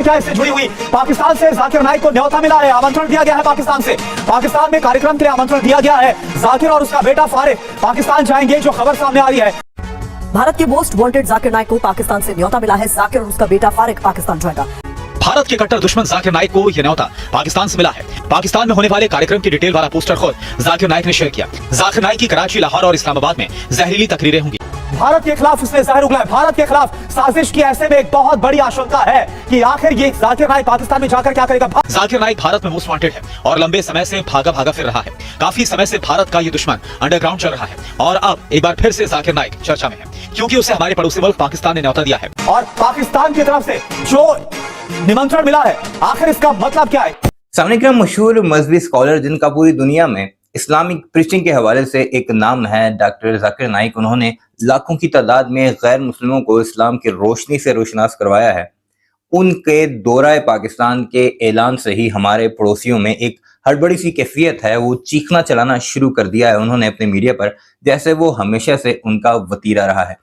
क्या इससे जुड़ी हुई पाकिस्तान से जाकिर नाइक को न्योता मिला है, आमंत्रण दिया गया है पाकिस्तान से। पाकिस्तान में कार्यक्रम के लिए आमंत्रण दिया गया है। जाकिर और उसका बेटा फारिक पाकिस्तान जाएंगे, जो खबर सामने आ रही है। भारत के मोस्ट वांटेड जाकिर नाइक को पाकिस्तान से न्योता मिला है। जाकिर और उसका बेटा फारिक पाकिस्तान जाएगा। भारत के कट्टर दुश्मन जाकिर नाइक को यह न्योता पाकिस्तान से मिला है। पाकिस्तान में होने वाले कार्यक्रम की डिटेल वाला पोस्टर खुद जाकिर नाइक ने शेयर किया। जाकिर नाइक की कराची, लाहौर और इस्लामाबाद में जहरीली तकरीरें होंगी। भारत के खिलाफ उसने जहर उगला है। भारत के खिलाफ साजिश की। ऐसे में एक बहुत बड़ी आशंका है कि आखिर ये जाकिर नाइक पाकिस्तान में जाकर क्या करेगा। जाकिर नाइक भारत में मोस्ट वांटेड है और लंबे समय से भागा भागा फिर रहा है। काफी समय से भारत का ये दुश्मन अंडरग्राउंड चल रहा है और अब एक बार फिर से जाकिर नाइक चर्चा में है, क्योंकि उसे हमारे पड़ोसी मुल्क पाकिस्तान ने न्योता दिया है और पाकिस्तान की तरफ से जो निमंत्रण मिला है, आखिर इसका मतलब क्या है। सामने मशहूर मजहबी स्कॉलर जिनका पूरी दुनिया में इस्लामिक प्रीचिंग के हवाले से एक नाम है, डॉक्टर जाकिर नाइक, उन्होंने लाखों की तादाद में गैर मुस्लिमों को इस्लाम की रोशनी से रोशनास करवाया है। उनके दौरा पाकिस्तान के ऐलान से ही हमारे पड़ोसियों में एक हड़बड़ी सी कैफियत है, वो चीखना चलाना शुरू कर दिया है उन्होंने अपने मीडिया पर, जैसे वो हमेशा से उनका वतीरा रहा है।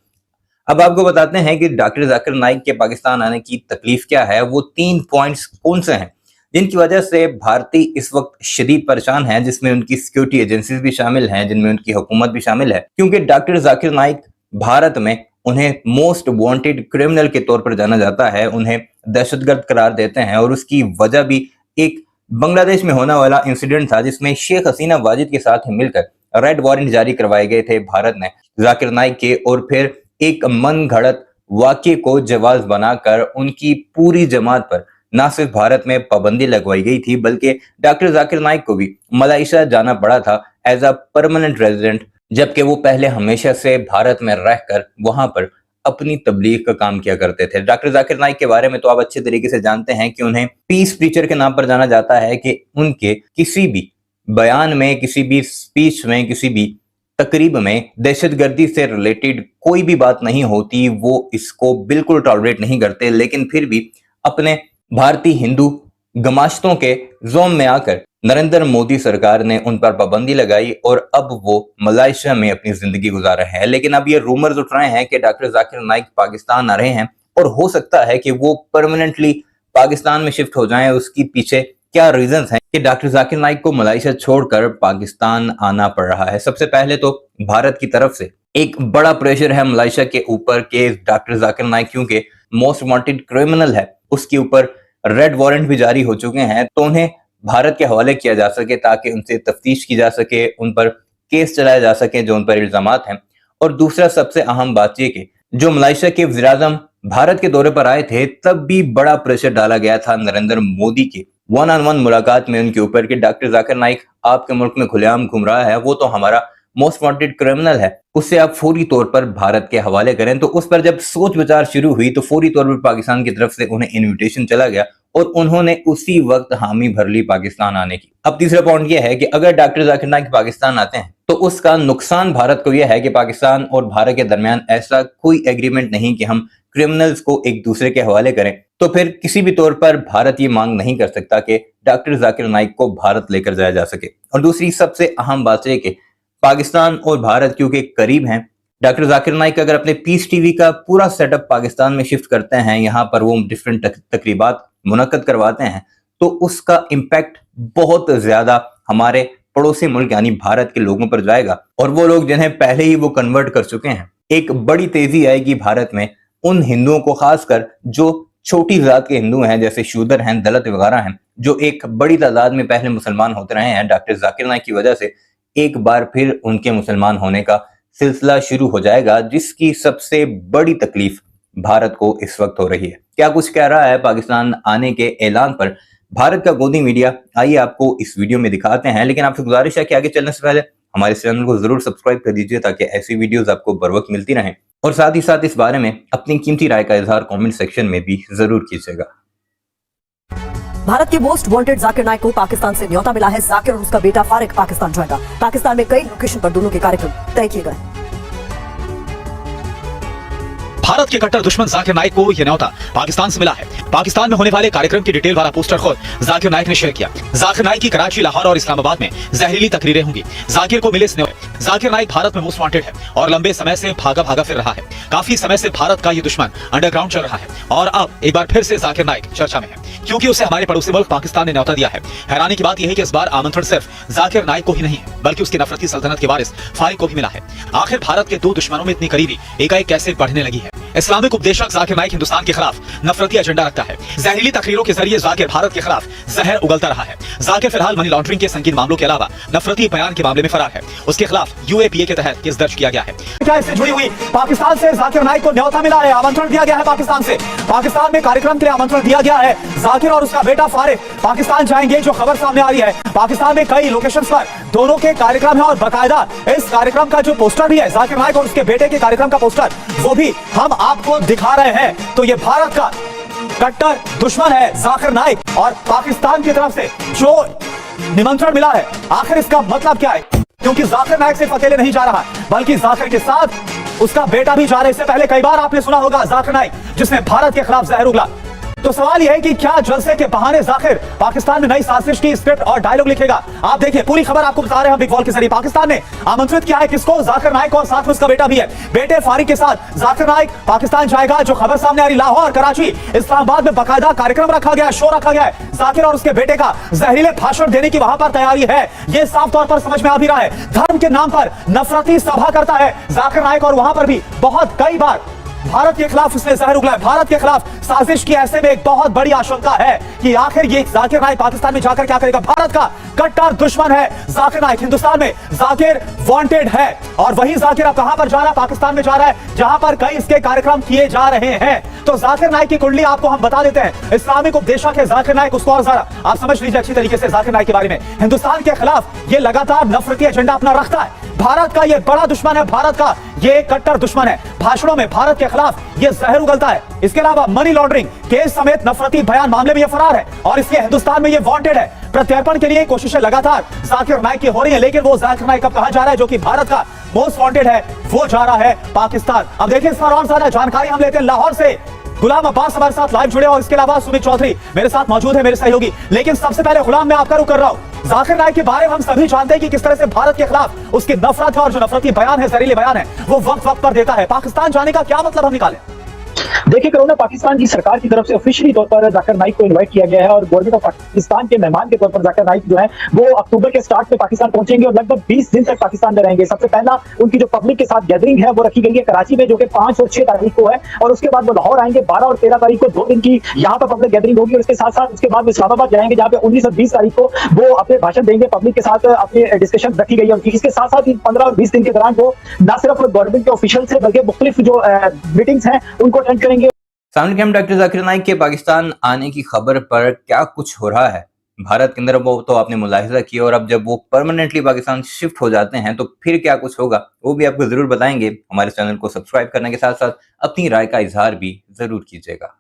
अब आपको बताते हैं कि डॉक्टर जाकिर नाइक के पाकिस्तान आने की तकलीफ क्या है, वो 3 पॉइंट्स कौन से हैं जिनकी वजह से भारतीय इस वक्त शदीद परेशान हैं, जिसमें उनकी सिक्योरिटी एजेंसीज भी शामिल हैं, जिनमें उनकी हुकूमत भी शामिल है। क्योंकि डॉक्टर जाकिर नाइक भारत में उन्हें मोस्ट वांटेड क्रिमिनल के तौर पर जाना जाता है, उन्हें दहशतगर्द करार देते हैं और उसकी वजह भी एक बांग्लादेश में होने वाला इंसिडेंट था, जिसमें शेख हसीना वाजिद के साथ मिलकर रेड वारंट जारी करवाए गए थे भारत ने जाकिर नाइक के, और फिर एक मन घड़त वाक़े को जवाब बनाकर उनकी पूरी जमात पर न सिर्फ भारत में पाबंदी लगवाई गई थी, बल्कि डॉक्टर जाकिर नाइक को भी मलेशिया जाना पड़ा था एज अ परमानेंट रेजिडेंट, जबकि वो पहले हमेशा से भारत में रहकर वहां पर अपनी तबलीग का काम किया करते थे। डॉक्टर जाकिर नाइक के बारे में तो आप अच्छे तरीके से जानते हैं कि उन्हें पीस प्रीचर के नाम पर जाना जाता है, कि उनके किसी भी बयान में, किसी भी स्पीच में, किसी भी तकरीब में दहशतगर्दी से रिलेटेड कोई भी बात नहीं होती, वो इसको बिल्कुल टॉलरेट नहीं करते। लेकिन फिर भी अपने भारतीय हिंदू गमाश्तों के जोम में आकर नरेंद्र मोदी सरकार ने उन पर पाबंदी लगाई और अब वो मलेशिया में अपनी जिंदगी गुजार रहे हैं। लेकिन अब ये रूमर्स उठ रहे हैं कि डॉक्टर जाकिर नाइक पाकिस्तान आ रहे हैं और हो सकता है कि वो परमानेंटली पाकिस्तान में शिफ्ट हो जाएं। उसकी पीछे क्या रीजंस हैं कि डॉक्टर जाकिर नाइक को मलेशिया छोड़कर पाकिस्तान आना पड़ रहा है। सबसे पहले तो भारत की तरफ से एक बड़ा प्रेशर है मलेशिया के ऊपर कि डॉक्टर जाकिर नाइक क्योंकि मोस्ट वांटेड क्रिमिनल है, उसके ऊपर रेड वारंट भी जारी हो चुके हैं, तो उन्हें भारत के हवाले किया जा सके ताकि उनसे तफ्तीश की जा सके, उन पर केस चलाया जा सके जो उन पर इल्जामात हैं। और दूसरा सबसे अहम बात यह कि जो मलेशिया के वज़ीर-ए-आज़म भारत के दौरे पर आए थे, तब भी बड़ा प्रेशर डाला गया था नरेंद्र मोदी के वन-ऑन-वन मुलाकात में उनके ऊपर कि डॉक्टर जाकिर नाइक आपके मुल्क में खुलेआम घूम रहा है, वो तो हमारा मोस्ट वांटेड क्रिमिनल है, उससे आप फौरी तौर पर भारत के हवाले करें। तो उस पर जब सोच विचार शुरू हुई तो फौरी तौर पर पाकिस्तान की तरफ से उन्हें इनविटेशन चला गया और उन्होंने उसी वक्त हामी भर ली पाकिस्तान आने की। अब तीसरा पॉइंट यह है कि अगर डॉक्टर जाकिर नाइक पाकिस्तान आते हैं तो उसका नुकसान भारत को यह है कि पाकिस्तान और भारत के दरमियान ऐसा कोई एग्रीमेंट नहीं कि हम क्रिमिनल्स को एक दूसरे के हवाले करें, तो फिर किसी भी तौर पर भारत ये मांग नहीं कर सकता कि डॉक्टर जाकिर नाइक को भारत लेकर जाया जा सके। और दूसरी सबसे अहम बात यह कि पाकिस्तान और भारत क्योंकि करीब हैं, डॉक्टर जाकिर नाइक अगर अपने पीस टीवी का पूरा सेटअप पाकिस्तान में शिफ्ट करते हैं, यहाँ पर वो डिफरेंट तकरीबात मुनक्कद करवाते हैं, तो उसका इम्पैक्ट बहुत ज्यादा हमारे पड़ोसी मुल्क यानी भारत के लोगों पर जाएगा। और वो लोग जिन्हें पहले ही वो कन्वर्ट कर चुके हैं, एक बड़ी तेजी आएगी भारत में उन हिंदुओं को, खासकर जो छोटी जात के हिंदू हैं, जैसे शूदर हैं, दलित वगैरह हैं, जो एक बड़ी तादाद में पहले मुसलमान होते रहे हैं। डॉक्टर जाकिर नाइक की वजह से एक बार फिर उनके मुसलमान होने का सिलसिला शुरू हो जाएगा, जिसकी सबसे बड़ी तकलीफ भारत को इस वक्त हो रही है। क्या कुछ कह रहा है पाकिस्तान आने के ऐलान पर भारत का गोदी मीडिया, आइए आपको इस वीडियो में दिखाते हैं। लेकिन आपसे गुजारिश है कि आगे चलने से पहले हमारे चैनल को जरूर सब्सक्राइब कर दीजिए ताकि ऐसी वीडियोस आपको बर वक्त मिलती रहें, और साथ ही साथ इस बारे में अपनी कीमती राय का इजहार कमेंट सेक्शन में भी जरूर कीजिएगा। भारत के मोस्ट वांटेड जाकिर नाइक को पाकिस्तान से न्योता मिला है। जाकिर और उसका बेटा फारिक पाकिस्तान जाएगा। पाकिस्तान में कई लोकेशन पर दोनों के कार्यक्रम तय किए गए। भारत के कट्टर दुश्मन जाकिर नाइक को यह न्योता पाकिस्तान से मिला है। पाकिस्तान में होने वाले कार्यक्रम की डिटेल वाला पोस्टर खुद जाकिर नाइक ने शेयर किया। जाकिर नाइक की कराची, लाहौर और इस्लामाबाद में जहरीली तकरीरें होंगी। जाकिर को मिले इस न्योते। जाकिर नाइक भारत में मोस्ट वांटेड है और लंबे समय से भागा भागा फिर रहा है। काफी समय से भारत का ये दुश्मन अंडरग्राउंड चल रहा है और अब एक बार फिर से जाकिर नाइक चर्चा में है, क्योंकि उसे हमारे पड़ोसी मुल्क पाकिस्तान ने न्योता दिया है। हैरानी की बात यह है कि इस बार आमंत्रण सिर्फ जाकिर नाइक को ही नहीं है, बल्कि उसकी नफरती सल्तनत के वारिस फारिक को भी मिला है। आखिर भारत के दो दुश्मनों में इतनी करीबी एकाएक कैसे बढ़ने लगी है? इस्लामिक उपदेशक जाकिर नाइक हिंदुस्तान के खिलाफ नफरती एजेंडा रखता है। जहरीली तकरीरों के जरिए जाकिर भारत के खिलाफ जहर उगलता रहा है। जाकिर फिलहाल मनी लॉन्ड्रिंग के संगीन मामलों के अलावा नफरती बयान के मामले में फरार है। उसके खिलाफ यूएपीए के तहत केस दर्ज किया गया है। क्या इससे जुड़ी हुई पाकिस्तान से जाकिर नाइक को न्योता मिला है, आमंत्रण दिया गया है पाकिस्तान से। पाकिस्तान में कार्यक्रम के लिए आमंत्रण दिया गया है। जाकिर और उसका बेटा फारिक पाकिस्तान जाएंगे, जो खबर सामने आ रही है। पाकिस्तान में कई लोकेशंस पर दोनों के कार्यक्रम है और बाकायदा इस कार्यक्रम का जो पोस्टर भी है, जाकिर नाइक और उसके बेटे के कार्यक्रम का पोस्टर, वो भी हम आपको दिखा रहे हैं। तो ये भारत का कट्टर दुश्मन है जाकिर नाइक और पाकिस्तान की तरफ से जो निमंत्रण मिला है, आखिर इसका मतलब क्या है? क्योंकि जाकिर नाइक सिर्फ अकेले नहीं जा रहा, बल्कि जाकिर के साथ उसका बेटा भी जा रहा है। इससे पहले कई बार आपने सुना होगा जाकिर नाइक जिसने भारत के खिलाफ जहर उगला। तो सवाल यह है कि क्या जलसे के बहाने जाकिर पाकिस्तान में नई साजिश की स्क्रिप्ट और डायलॉग लिखेगा? आप देखिए, पूरी खबर आपको बता रहे हैं बिग वॉल के जरिए। पाकिस्तान ने आमंत्रित किया है किसको? जाकिर नाइक और साथ में उसका बेटा भी है। बेटे फारिक के साथ जाकिर नाइक पाकिस्तान जाएगा, जो खबर सामने आ रही। लाहौर, कराची, इस्लामाबाद में बाकायदा कार्यक्रम रखा गया, शो रखा गया है। जाकिर और उसके बेटे का जहरीले भाषण देने की वहां पर तैयारी है। यह साफ तौर पर समझ में आ भी रहा है। धर्म के नाम पर नफरती सभा करता है जाकिर नाइक और वहां पर भी बहुत कई बार भारत के खिलाफ उसने जहर उगला है, भारत के खिलाफ साजिश की। ऐसे में एक बहुत बड़ी आशंका है कि आखिर ये जाकिर नाइक पाकिस्तान में जाकर क्या करेगा? भारत का कट्टर दुश्मन है जाकिर नाइक। हिंदुस्तान में जाकिर वांटेड है और वही जाकिर अब कहां पर जा रहा है? पाकिस्तान में जा रहा है, जहां पर कई इसके कार्यक्रम किए जा रहे हैं। तो जाकिर नाइक की कुंडली आपको हम बता देते हैं। इस्लामिक उपदेशक है जाकिर नाइक, उसको और जरा आप समझ लीजिए अच्छी तरीके से जाकिर नाइक के बारे में। हिंदुस्तान के खिलाफ ये लगातार नफरती एजेंडा अपना रखता है। भारत का ये बड़ा दुश्मन है, भारत का ये कट्टर दुश्मन है। भाषणों में भारत के खिलाफ ये जहर उगलता है। इसके अलावा मनी लॉन्ड्रिंग केस समेत नफरती बयान मामले में ये फरार है और इसलिए हिंदुस्तान में ये वांटेड है। प्रत्यर्पण के लिए कोशिशें लगातार जाकिर नाइक की हो रही है, लेकिन वो जाकिर नाइक अब कहां जा रहा है? जो कि भारत का मोस्ट वांटेड है, वो जा रहा है पाकिस्तान। अब देखिए, इस पर और ज्यादा जानकारी हम लेते हैं लाहौर से। गुलाम अब्बास हमारे साथ लाइव जुड़े और इसके अलावा सुमित चौधरी मेरे साथ मौजूद है, मेरे सहयोगी। लेकिन सबसे पहले गुलाम, मैं आपका रुख कर रहा हूं। जाकिर नाइक के बारे में हम सभी जानते हैं कि किस तरह से भारत के खिलाफ उसकी नफरत है और जो नफरती बयान है, जहरीले बयान है, वो वक्त वक्त पर देता है। पाकिस्तान जाने का क्या मतलब हम निकालें? देखिए, कोरोना पाकिस्तान की सरकार की तरफ से ऑफिशियली तौर पर जाकिर नाइक को इनवाइट किया गया है और गवर्नमेंट ऑफ पाकिस्तान के मेहमान के तौर पर जाकिर नाइक जो है वो अक्टूबर के स्टार्ट में पाकिस्तान पहुंचेंगे और लगभग 20 दिन तक पाकिस्तान में रहेंगे। सबसे पहला उनकी जो पब्लिक के साथ गैदरिंग है वो रखी गई है कराची में, जो कि 5 और 6 तारीख को है, और उसके बाद वो लाहौर आएंगे 12 और 13 तारीख को। 2 दिन की यहाँ पर पब्लिक गैदरिंग होगी और इसके साथ साथ उसके बाद वो इस्लामाबाद जाएंगे, जहाँ पे 19 और 20 तारीख को वो अपने भाषण देंगे, पब्लिक के साथ अपने डिस्कशन रखी गई है। इसके साथ साथ 15 और 20 दिन के दौरान वो न सिर्फ गवर्नमेंट के ऑफिशियल से बल्कि मुख्तलिफ जो मीटिंग्स हैं उनको अटेंड करेंगे। सामने के हम डॉक्टर जाकिर नाइक के पाकिस्तान आने की खबर पर क्या कुछ हो रहा है भारत के अंदर, वो तो आपने मुलाहिजा किया, और अब जब वो परमानेंटली पाकिस्तान शिफ्ट हो जाते हैं तो फिर क्या कुछ होगा वो भी आपको जरूर बताएंगे। हमारे चैनल को सब्सक्राइब करने के साथ साथ अपनी राय का इजहार भी जरूर कीजिएगा।